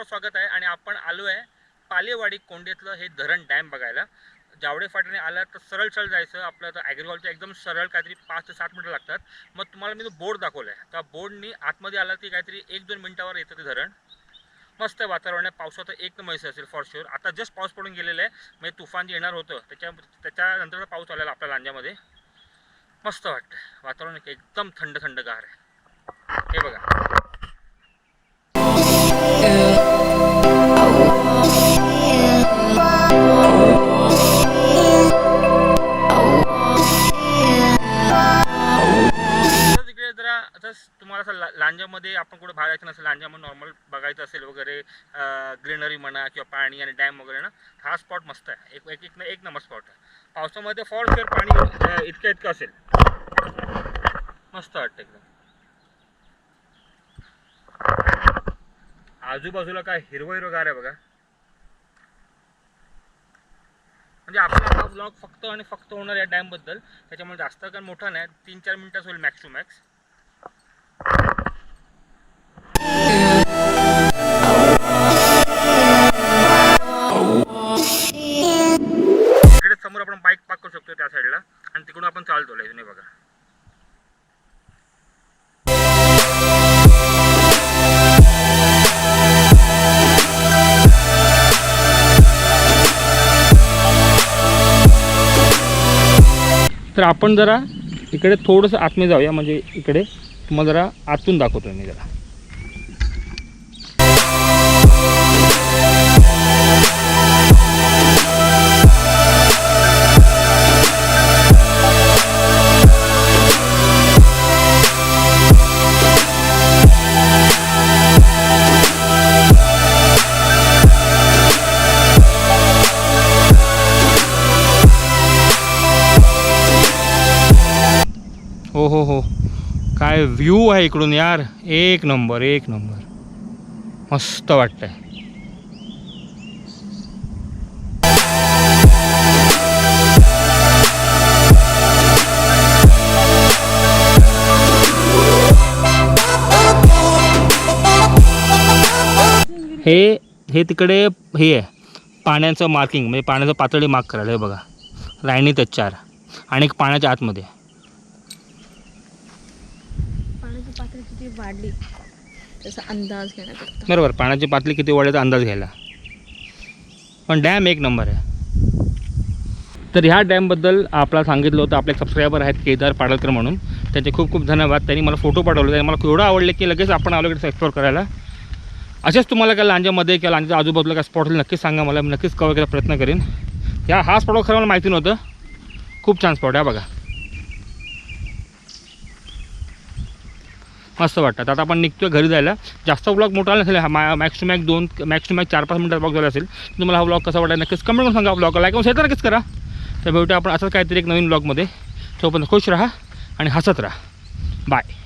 स्वागत आहे आणि आपण आलो आहे पालेवाडी कोंडेतलं हे धरण डॅम बघायला। जावडे फाट्याने आला तर सरळ जायचं आपलं तर ॲग्रीकॉलचं एकदम सरळ काहीतरी 5 ते 7 मिनिटं लागतात। मग तुम्हाला मी तो बोर्ड दाखवला आहे, त्या बोर्डनी आतमध्ये आला ती काहीतरी 1-2 मिनिटावर येतं ते धरण। मस्त वातावरण आहे, पावसाचं एक मैस असेल फॉर शुअर। आता जस्ट पाऊस पडून गेलेला आहे, म्हणजे तुफान येणार होतं त्याच्यानंतर पाऊस आलेला आपल्या लांजामध्ये। मस्त वाटतं वातावरण, एकदम थंडगार आहे। हे बघा तुम्हाला असं लांजामध्ये आपण कुठे बाहेर जायचं नसेल, लांजामध्ये नॉर्मल बघायचं असेल वगैरे ग्रीनरी म्हणा किंवा पाणी आणि डॅम वगैरे ना, हा स्पॉट मस्त आहे। एक नंबर स्पॉट आहे। पावसामध्ये फॉर शुअर पाणी इतकं असेल, मस्त वाटतं एकदम। आजूबाजूला काय हिरवगार आहे बघा। म्हणजे आपला हा ब्लॉग फक्त आणि फक्त होणार या डॅम बद्दल, त्याच्यामुळे जास्त काय मोठा नाही, 3-4 मिनिटाच होईल मॅक्स टू मॅक्स। इकडे समोर आपण बाईक पार्क करू शकतो त्या साईडला, आणि तिकडून आपण चालतो इथून बघा। तर आपण जरा इकडे थोडंसं आतमध्ये जाऊया, म्हणजे इकडे तुम्हाला जरा आतून दाखवतो मी जरा। हो काय व्ह्यू आहे इकडून यार, एक नंबर मस्त वाटतंय। हे तिकडे हे आहे पाण्याचं मार्किंग, म्हणजे पाण्याचं पातळी मार्क करायला। हे बघा लाईनीत 4 आणि एक पाण्याच्या आतमध्ये पातळी किती वाढली त्याचा अंदाज घेण्याकरता। बरोबर, पाण्याची पातळी किती वाढल्याचा अंदाज घ्यायला। पण डॅम एक नंबर आहे। तर ह्या डॅमबद्दल आपल्याला सांगितलं होतं, आपले सबस्क्रायबर आहेत केदार पाडळकर म्हणून, त्यांचे खूप खूप धन्यवाद। त्यांनी मला फोटो पाठवले, त्यांनी मला एवढं आवडले की लगेच आपण आलो इकडे एक्सप्लोर करायला। असेच तुम्हाला काय लांजामध्ये किंवा लांजाच्या आजूबाजूला काय स्पॉट नक्कीच सांगा मला, मी नक्कीच कव्हर करायचा प्रयत्न करेन। हा स्पॉट खरं मला माहिती नव्हतं, खूप छान स्पॉट आहे बघा, मस्त वाटतं। आता आपण निघतोय घरी जायला। जास्त ब्लॉग मोठा नसेल, मॅक्स टू मॅक्स 4-5 मिनिटात ब्लॉग झाला असेल। तुम्हाला हा ब्लॉग कसा वाटला नक्कीच कमेंट करून सांगा, ब्लॉग लाईक शेअर नक्कीच करा। तर भेटूया आपण असंच काहीतरी एक नवीन ब्लॉगमध्ये। तोपर्यंत खुश राहा आणि हसत राहा। बाय।